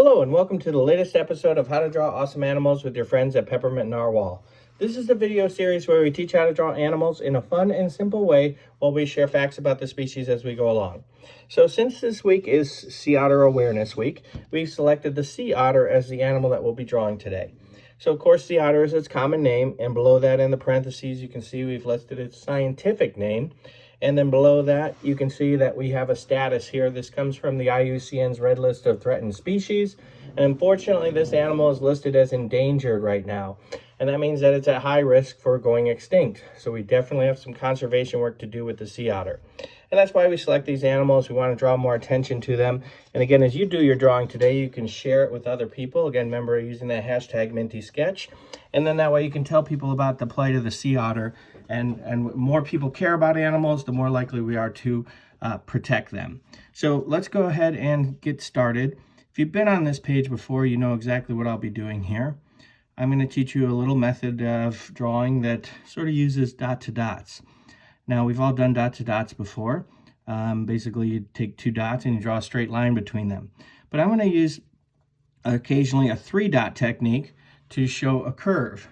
Hello and welcome to the latest episode of How to Draw Awesome Animals with your friends at Peppermint Narwhal. This is the video series where we teach how to draw animals in a fun and simple way while we share facts about the species as we go along. So since this week is Sea Otter Awareness Week, we've selected the sea otter as the animal that we'll be drawing today. So of course sea otter is its common name, and below that in the parentheses you can see we've listed its scientific name. And then below that, you can see that we have a status here. This comes from the IUCN's Red List of Threatened Species. And unfortunately, this animal is listed as endangered right now. And that means that it's at high risk for going extinct. So we definitely have some conservation work to do with the sea otter. And that's why we select these animals. We want to draw more attention to them. And again, as you do your drawing today, you can share it with other people. Again, remember using that hashtag #MintySketch. And then that way you can tell people about the plight of the sea otter. And more people care about animals, the more likely we are to protect them. So let's go ahead and get started. If you've been on this page before, you know exactly what I'll be doing here. I'm going to teach you a little method of drawing that sort of uses dot to dots. Now, we've all done dot to dots before. Basically, you take two dots and you draw a straight line between them. But I'm going to use occasionally a 3-dot technique to show a curve.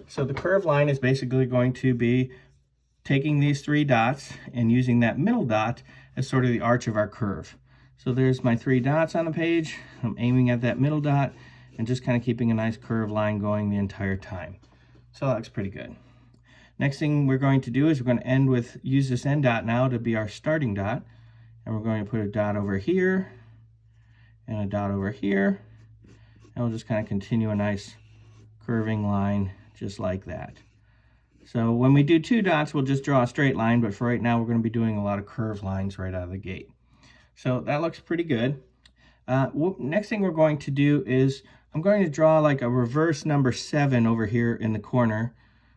So the curved line is basically going to be taking these 3 dots and using that middle dot as sort of the arch of our curve. So there's my 3 dots on the page. I'm aiming at that middle dot and just kind of keeping a nice curved line going the entire time. So that looks pretty good. Next thing we're going to do is we're going to use this end dot now to be our starting dot. And we're going to put a dot over here and a dot over here. And we'll just kind of continue a nice curving line just like that. So when we do 2 dots, we'll just draw a straight line, but for right now, we're going to be doing a lot of curved lines right out of the gate. So that looks pretty good. Next thing we're going to do is I'm going to draw like a reverse number 7 over here in the corner,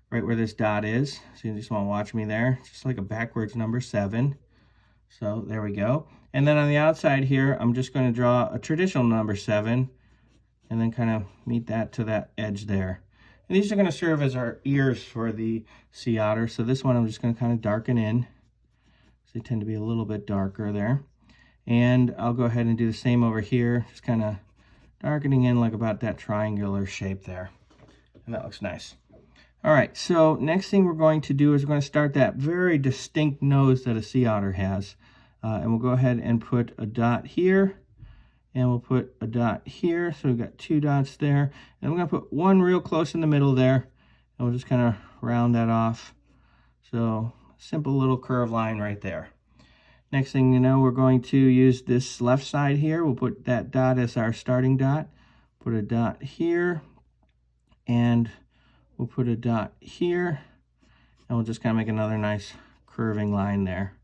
right where this dot is. So you just want to watch me there, just like a backwards number 7. So there we go. And then on the outside here, I'm just going to draw a traditional number 7 and then kind of meet that to that edge there. And these are going to serve as our ears for the sea otter. So this one I'm just going to kind of darken in. So they tend to be a little bit darker there. And I'll go ahead and do the same over here. Just kind of darkening in like about that triangular shape there. And that looks nice. All right, so next thing we're going to do is we're going to start that very distinct nose that a sea otter has. And we'll go ahead and put a dot here. And we'll put a dot here. So we've got 2 dots there. And we're going to put one real close in the middle there. And we'll just kind of round that off. So simple little curve line right there. Next thing you know, we're going to use this left side here. We'll put that dot as our starting dot. Put a dot here. And we'll put a dot here. And we'll just kind of make another nice curving line there.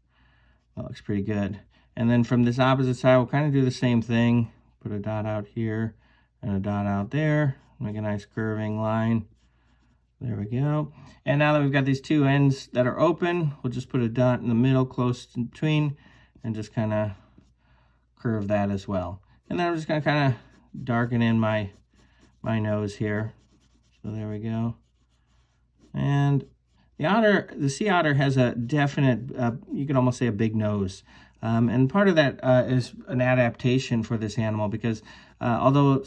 That looks pretty good. And then from this opposite side, we'll kind of do the same thing. Put a dot out here and a dot out there. Make a nice curving line. There we go. And now that we've got these 2 ends that are open, we'll just put a dot in the middle close in between and just kind of curve that as well. And then I'm just going to kind of darken in my nose here. So there we go. And the sea otter has a definite, you could almost say a big nose. And part of that is an adaptation for this animal because although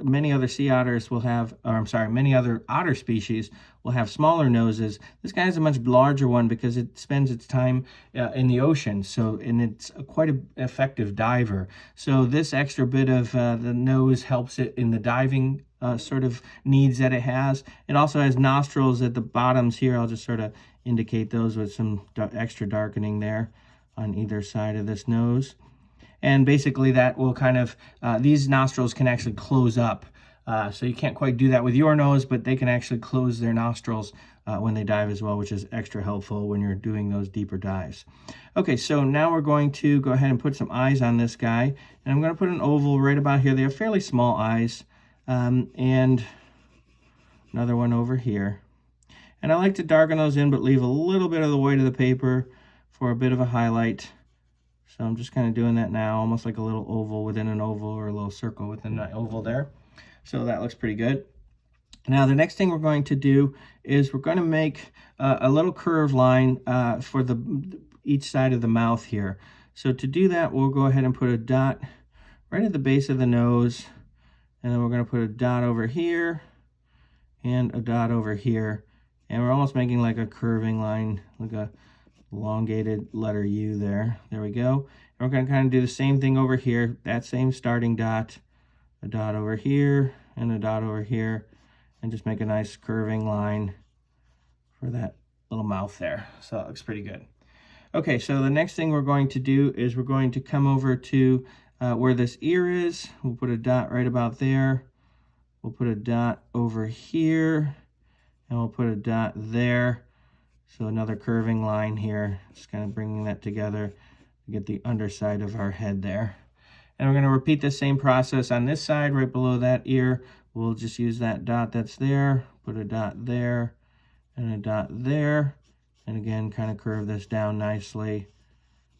many other sea otters will have, many other otter species will have smaller noses, this guy has a much larger one because it spends its time in the ocean. And it's quite an effective diver. So this extra bit of the nose helps it in the diving sort of needs that it has. It also has nostrils at the bottoms here. I'll just sort of indicate those with some extra darkening there on either side of this nose. And basically that will kind of, these nostrils can actually close up. So you can't quite do that with your nose, but they can actually close their nostrils when they dive as well, which is extra helpful when you're doing those deeper dives. Okay, so now we're going to go ahead and put some eyes on this guy. And I'm going to put an oval right about here. They have fairly small eyes. And another one over here. And I like to darken those in, but leave a little bit of the white of the paper for a bit of a highlight. So I'm just kind of doing that now, almost like a little oval within an oval or a little circle within an oval there. So that looks pretty good. Now the next thing we're going to do is we're going to make a little curved line for each side of the mouth here. So to do that, we'll go ahead and put a dot right at the base of the nose. And then we're going to put a dot over here and a dot over here. And we're almost making like a curving line, like a elongated letter U there. There we go. And we're going to kind of do the same thing over here. That same starting dot, a dot over here and a dot over here, and just make a nice curving line for that little mouth there. So that looks pretty good. Okay, so the next thing we're going to do is we're going to come over to where this ear is. We'll put a dot right about there. We'll put a dot over here, and we'll put a dot there. So another curving line here, just kind of bringing that together to get the underside of our head there. And we're going to repeat the same process on this side, right below that ear. We'll just use that dot that's there, put a dot there, and a dot there. And again, kind of curve this down nicely,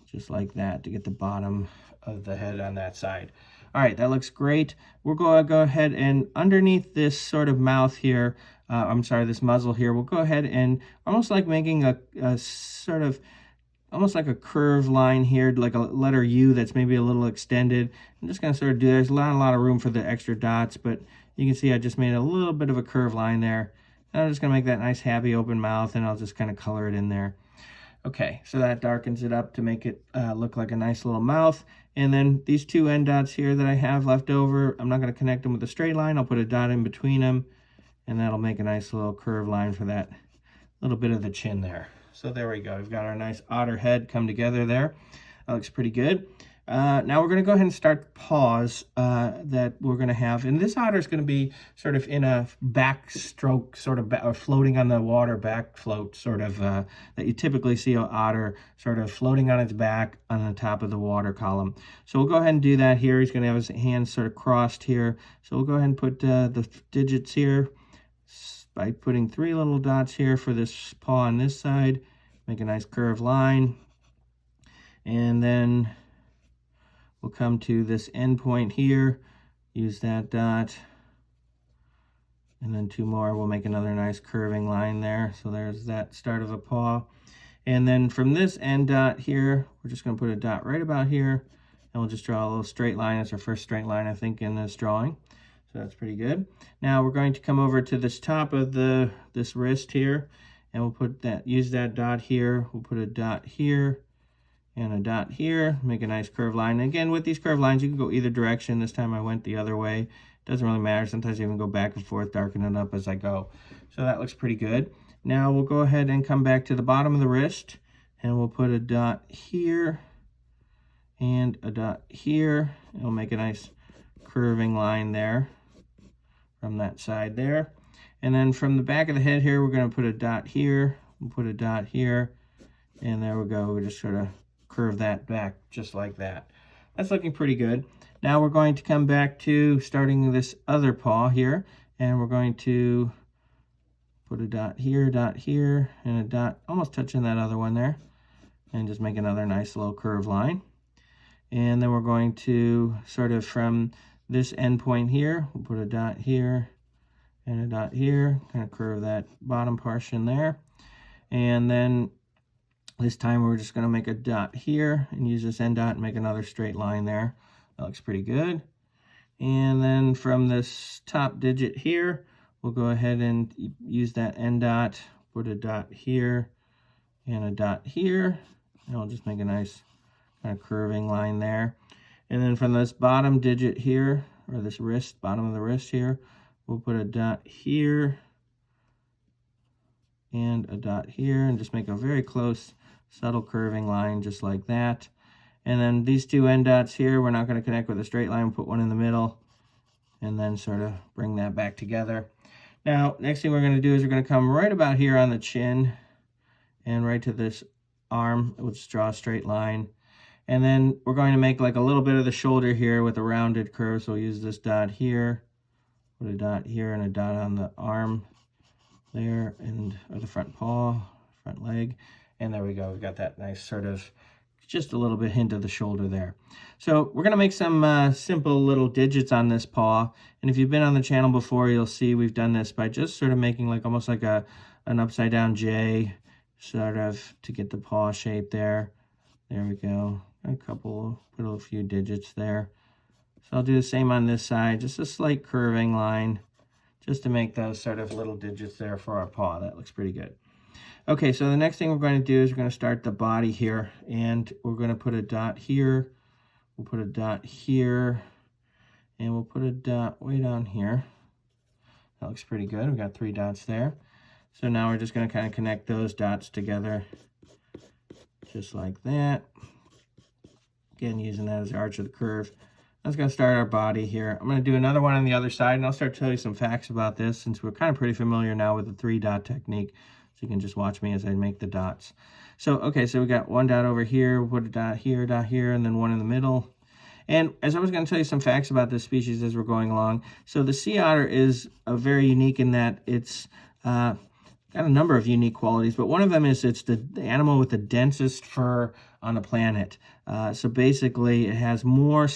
just like that, to get the bottom of the head on that side. All right, that looks great. We're going to go ahead and underneath this sort of mouth here, this muzzle here, we'll go ahead and almost like making a sort of, almost like a curved line here, like a letter U that's maybe a little extended. I'm just going to sort of do, there's not a lot of room for the extra dots, but you can see I just made a little bit of a curved line there. And I'm just going to make that nice happy open mouth, and I'll just kind of color it in there. Okay, so that darkens it up to make it look like a nice little mouth. And then these two end dots here that I have left over, I'm not going to connect them with a straight line. I'll put a dot in between them, and that'll make a nice little curved line for that little bit of the chin there. So there we go. We've got our nice otter head come together there. That looks pretty good. Now we're going to go ahead and start the paws that we're going to have. And this otter is going to be sort of in a backstroke, sort of or floating on the water, back float, sort of, that you typically see an otter sort of floating on its back on the top of the water column. So we'll go ahead and do that here. He's going to have his hands sort of crossed here. So we'll go ahead and put the digits here by putting 3 little dots here for this paw on this side. Make a nice curved line. And then we'll come to this end point here, use that dot, and then 2 more. We'll make another nice curving line there. So there's that start of a paw. And then from this end dot here, we're just going to put a dot right about here, and we'll just draw a little straight line. It's our first straight line, I think, in this drawing. So that's pretty good. Now we're going to come over to this top of this wrist here, and we'll put that, use that dot here. We'll put a dot here and a dot here, make a nice curved line. And again, with these curved lines, you can go either direction. This time I went the other way. Doesn't really matter. Sometimes I even go back and forth, darken it up as I go. So that looks pretty good. Now we'll go ahead and come back to the bottom of the wrist, and we'll put a dot here and a dot here. It'll make a nice curving line there from that side there. And then from the back of the head here, we're going to put a dot here. We'll put a dot here, and there we go. We just sort of curve that back just like that. That's looking pretty good. Now we're going to come back to starting this other paw here, and we're going to put a dot here, and a dot almost touching that other one there, and just make another nice little curved line. And then we're going to sort of from this end point here, we'll put a dot here and a dot here, kind of curve that bottom portion there. And then this time we're just going to make a dot here and use this end dot and make another straight line there. That looks pretty good. And then from this top digit here, we'll go ahead and use that end dot, put a dot here and a dot here, and we'll just make a nice kind of curving line there. And then from this bottom digit here, or this wrist, bottom of the wrist here, we'll put a dot here and a dot here, and just make a very close, subtle curving line just like that. And then these two end dots here, we're not going to connect with a straight line, put one in the middle, and then sort of bring that back together. Now, next thing we're going to do is we're going to come right about here on the chin and right to this arm. We'll just draw a straight line. And then we're going to make like a little bit of the shoulder here with a rounded curve. So we'll use this dot here, put a dot here and a dot on the arm there, and or the front paw, front leg. And there we go. We've got that nice sort of just a little bit hint of the shoulder there. So we're going to make some simple little digits on this paw. And if you've been on the channel before, you'll see we've done this by just sort of making like almost like an upside down J, sort of to get the paw shape there. There we go. Put a few digits there. So I'll do the same on this side, just a slight curving line, just to make those sort of little digits there for our paw. That looks pretty good. Okay, so the next thing we're going to do is we're going to start the body here, and we're going to put a dot here, we'll put a dot here, and we'll put a dot way down here. That looks pretty good. We got 3 dots there. So now we're just going to kind of connect those dots together, just like that. Again, using that as the arch of the curve. That's going to start our body here. I'm going to do another one on the other side, and I'll start to tell you some facts about this, since we're kind of pretty familiar now with the 3-dot technique. So you can just watch me as I make the dots. So, okay, so we got 1 dot over here, we'll put a dot here, and then 1 in the middle. And as I was going to tell you some facts about this species as we're going along. So the sea otter is very unique in that it's got a number of unique qualities, but one of them is it's the animal with the densest fur on the planet. So basically it has more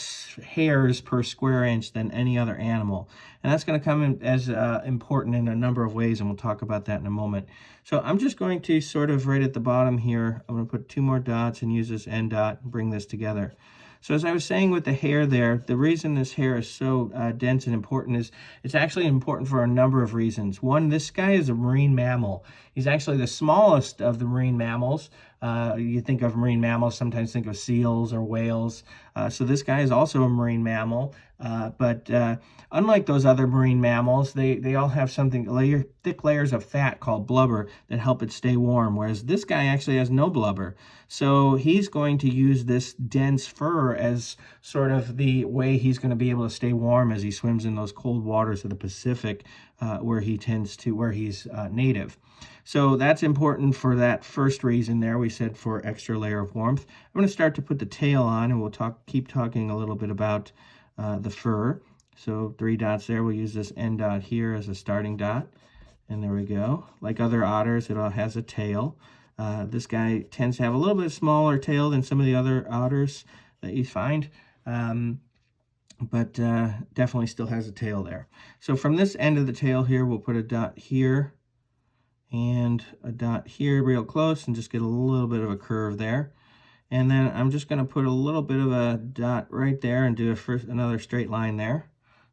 hairs per square inch than any other animal. And that's going to come in as important in a number of ways, and we'll talk about that in a moment. So I'm just going to sort of right at the bottom here, I'm going to put 2 more dots and use this end dot and bring this together. So as I was saying with the hair there, the reason this hair is so dense and important is it's actually important for a number of reasons. One, this guy is a marine mammal. He's actually the smallest of the marine mammals. You think of marine mammals, sometimes think of seals or whales. So this guy is also a marine mammal. But unlike those other marine mammals, they all have something, thick layers of fat called blubber that help it stay warm, whereas this guy actually has no blubber. So he's going to use this dense fur as sort of the way he's going to be able to stay warm as he swims in those cold waters of the Pacific, where he's native. So that's important for that first reason there. We said for extra layer of warmth. I'm going to start to put the tail on, and we'll keep talking a little bit about the fur. So 3 dots there. We'll use this end dot here as a starting dot. And there we go. Like other otters, it all has a tail. This guy tends to have a little bit smaller tail than some of the other otters that you find. But definitely still has a tail there. So from this end of the tail here, we'll put a dot here and a dot here real close and just get a little bit of a curve there. And then I'm just going to put a little bit of a dot right there and do another straight line there.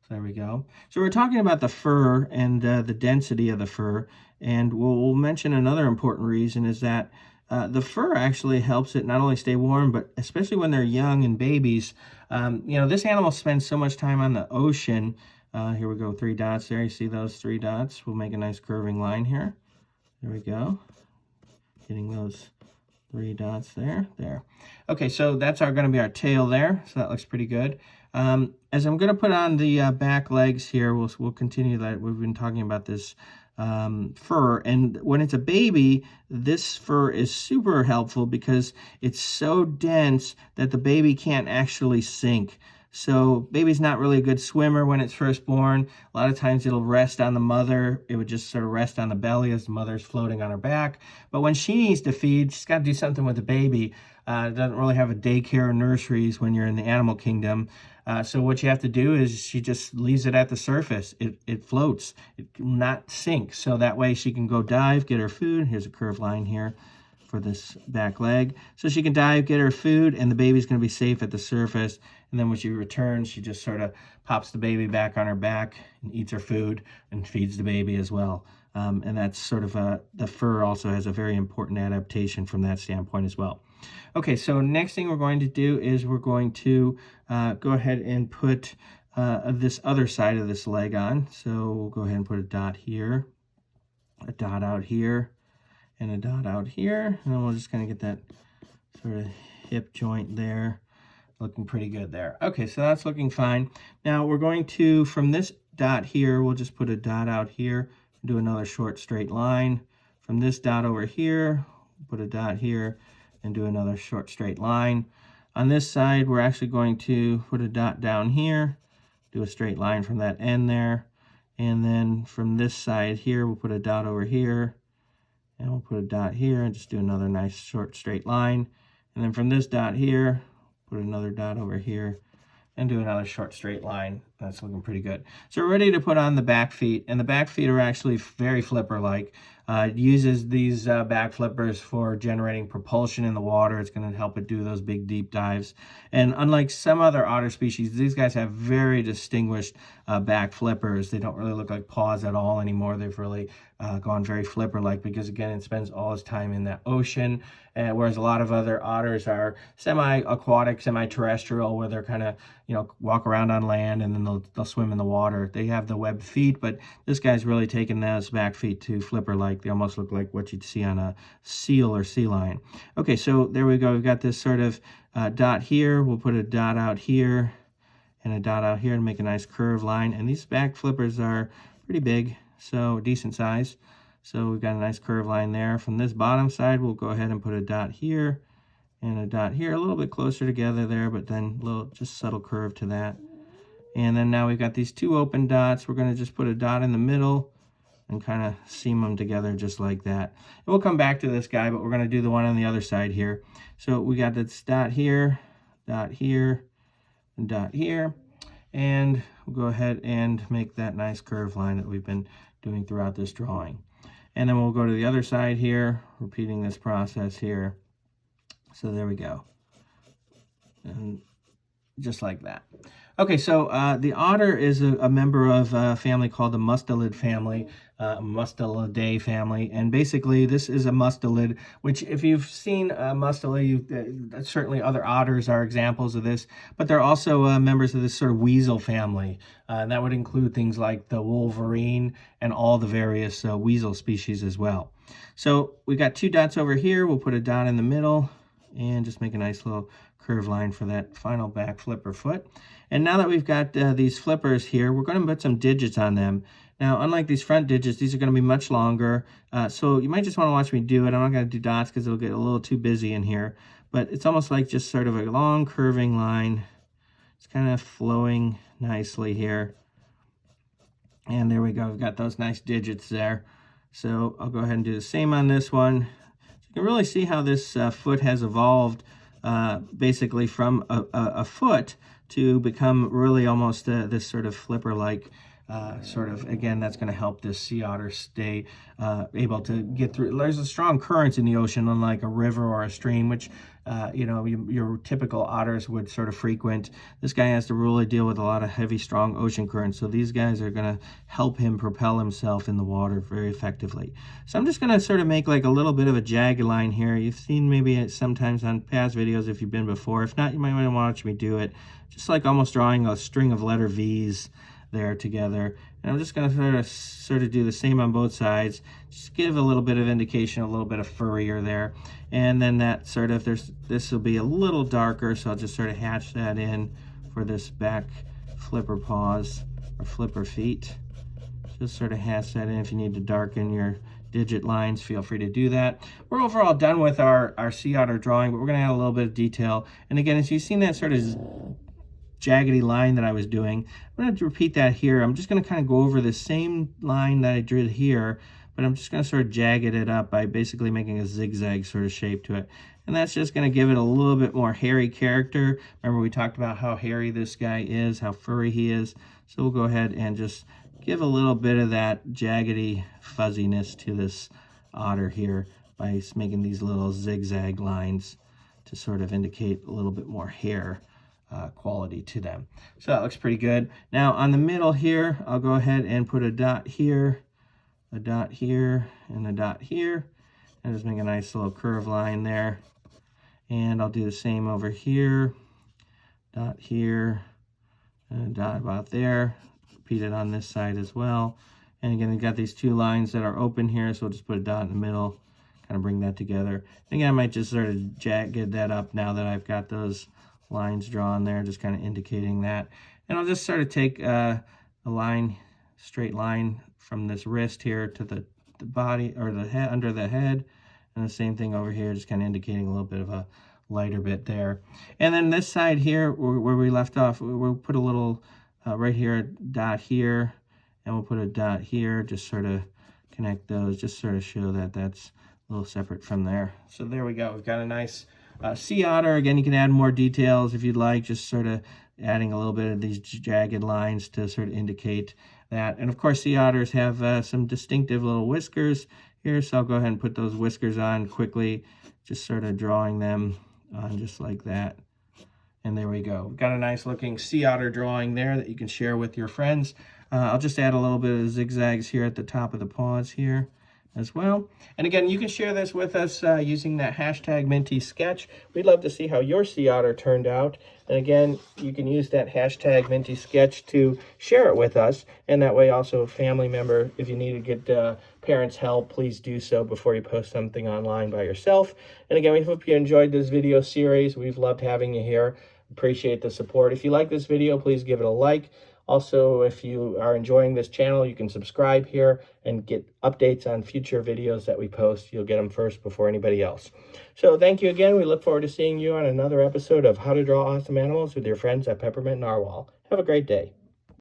So there we go. So we're talking about the fur and the density of the fur. And we'll mention another important reason is that the fur actually helps it not only stay warm, but especially when they're young and babies. This animal spends so much time on the ocean. Here we go, 3 dots there. You see those 3 dots? We'll make a nice curving line here. There we go. Getting those 3 dots there. Okay, so that's going to be our tail there. So that looks pretty good. As I'm going to put on the back legs here, we'll continue that. We've been talking about this fur, and when it's a baby, this fur is super helpful because it's so dense that the baby can't actually sink. So baby's not really a good swimmer when it's first born. A lot of times it'll rest on the mother. It would just sort of rest on the belly as the mother's floating on her back. But when she needs to feed, she's got to do something with the baby. It doesn't really have a daycare or nurseries when you're in the animal kingdom. So what you have to do is she just leaves it at the surface. It floats. It will not sink. So that way she can go dive, get her food. Here's a curved line here for this back leg. So she can dive, get her food, and the baby's going to be safe at the surface. And then when she returns, she just sort of pops the baby back on her back and eats her food and feeds the baby as well. And that's sort of the fur also has a very important adaptation from that standpoint as well. Okay, so next thing we're going to do is we're going to go ahead and put this other side of this leg on. So we'll go ahead and put a dot here, a dot out here, and a dot out here. And then we'll just kind of get that sort of hip joint there. Looking pretty good there. Okay, so that's looking fine. Now we're going to, from this dot here, we'll just put a dot out here, do another short straight line. From this dot over here, put a dot here, and do another short straight line. On this side, we're actually going to put a dot down here, do a straight line from that end there. And then from this side here, we'll put a dot over here, and we'll put a dot here, and just do another nice short straight line. And then from this dot here, put another dot over here and do another short straight line. That's looking pretty good. So we're ready to put on the back feet, and the back feet are actually very flipper-like. It uses these back flippers for generating propulsion in the water. It's going to help it do those big deep dives. And unlike some other otter species, these guys have very distinguished back flippers. They don't really look like paws at all anymore. They've really gone very flipper-like because, again, it spends all its time in that ocean, whereas a lot of other otters are semi-aquatic, semi-terrestrial, where they're kind of, walk around on land and then they'll swim in the water. They have the webbed feet, but this guy's really taken those back feet to flipper-like. They almost look like what you'd see on a seal or sea lion. Okay, so there we go. We've got this sort of dot here. We'll put a dot out here and a dot out here to make a nice curved line. And these back flippers are pretty big, so decent size. So we've got a nice curved line there. From this bottom side, we'll go ahead and put a dot here and a dot here, a little bit closer together there, but then a little just subtle curve to that. And then now we've got these two open dots. We're going to just put a dot in the middle and kind of seam them together just like that. And we'll come back to this guy, but we're going to do the one on the other side here. So we got this dot here, and dot here. And we'll go ahead and make that nice curved line that we've been doing throughout this drawing. And then we'll go to the other side here, repeating this process here. So there we go. And just like that. Okay, so the otter is a member of a family called the Mustelid family, Mustelidae family, and basically this is a mustelid, which if you've seen mustelid, certainly other otters are examples of this, but they're also members of this sort of weasel family, and that would include things like the wolverine and all the various weasel species as well. So we got two dots over here. We'll put a dot in the middle and just make a nice little curved line for that final back flipper foot. And now that we've got these flippers here, we're going to put some digits on them. Now, unlike these front digits, these are going to be much longer. So you might just want to watch me do it. I'm not going to do dots because it'll get a little too busy in here. But it's almost like just sort of a long curving line. It's kind of flowing nicely here. And there we go. We've got those nice digits there. So I'll go ahead and do the same on this one. You can really see how this foot has evolved basically from a foot to become really almost this sort of flipper-like again, that's going to help this sea otter stay able to get through. There's a strong currents in the ocean, unlike a river or a stream, which your typical otters would sort of frequent. This guy has to really deal with a lot of heavy, strong ocean currents, so these guys are going to help him propel himself in the water very effectively. So I'm just going to sort of make like a little bit of a jagged line here. You've seen maybe sometimes on past videos if you've been before. If not, you might want to watch me do it. Just like almost drawing a string of letter V's there together. And I'm just going to sort of do the same on both sides. Just give a little bit of indication, a little bit of furrier there. And then that sort of, this will be a little darker, so I'll just sort of hatch that in for this back flipper paws or flipper feet. Just sort of hatch that in. If you need to darken your digit lines, feel free to do that. We're overall done with our sea otter drawing, but we're going to add a little bit of detail. And again, as you've seen that sort of jaggedy line that I was doing, I'm going to repeat that here. I'm just going to kind of go over the same line that I drew here, but I'm just going to sort of jagged it up by basically making a zigzag sort of shape to it. And that's just going to give it a little bit more hairy character. Remember we talked about how hairy this guy is, how furry he is. So we'll go ahead and just give a little bit of that jaggedy fuzziness to this otter here by making these little zigzag lines to sort of indicate a little bit more hair quality to them. So that looks pretty good. Now on the middle here, I'll go ahead and put a dot here, a dot here, and a dot here, and just make a nice little curved line there. And I'll do the same over here, dot here, and a dot about there. Repeat it on this side as well. And again, we've got these two lines that are open here, so we'll just put a dot in the middle, kind of bring that together. And again, I might just sort of jagged that up now that I've got those lines drawn there, just kind of indicating that. And I'll just sort of take a line, straight line from this wrist here to the body, or the head, under the head, and the same thing over here, just kind of indicating a little bit of a lighter bit there. And then this side here, where we left off, we'll put a little right here, a dot here, and we'll put a dot here, just sort of connect those, just sort of show that that's a little separate from there. So there we go. We've got a nice sea otter. Again, you can add more details if you'd like, just sort of adding a little bit of these jagged lines to sort of indicate that. And of course, sea otters have some distinctive little whiskers here. So I'll go ahead and put those whiskers on quickly, just sort of drawing them on just like that. And there we go. We've got a nice looking sea otter drawing there that you can share with your friends. I'll just add a little bit of zigzags here at the top of the paws here as well. And again, you can share this with us using that hashtag Minty Sketch. We'd love to see how your sea otter turned out. And again, you can use that hashtag Minty Sketch to share it with us. And that way also a family member, if you need to get parents help, please do so before you post something online by yourself. And again, we hope you enjoyed this video series. We've loved having you here. Appreciate the support. If you like this video, please give it a like. Also, if you are enjoying this channel, you can subscribe here and get updates on future videos that we post. You'll get them first before anybody else. So thank you again. We look forward to seeing you on another episode of How to Draw Awesome Animals with your friends at Peppermint Narwhal. Have a great day.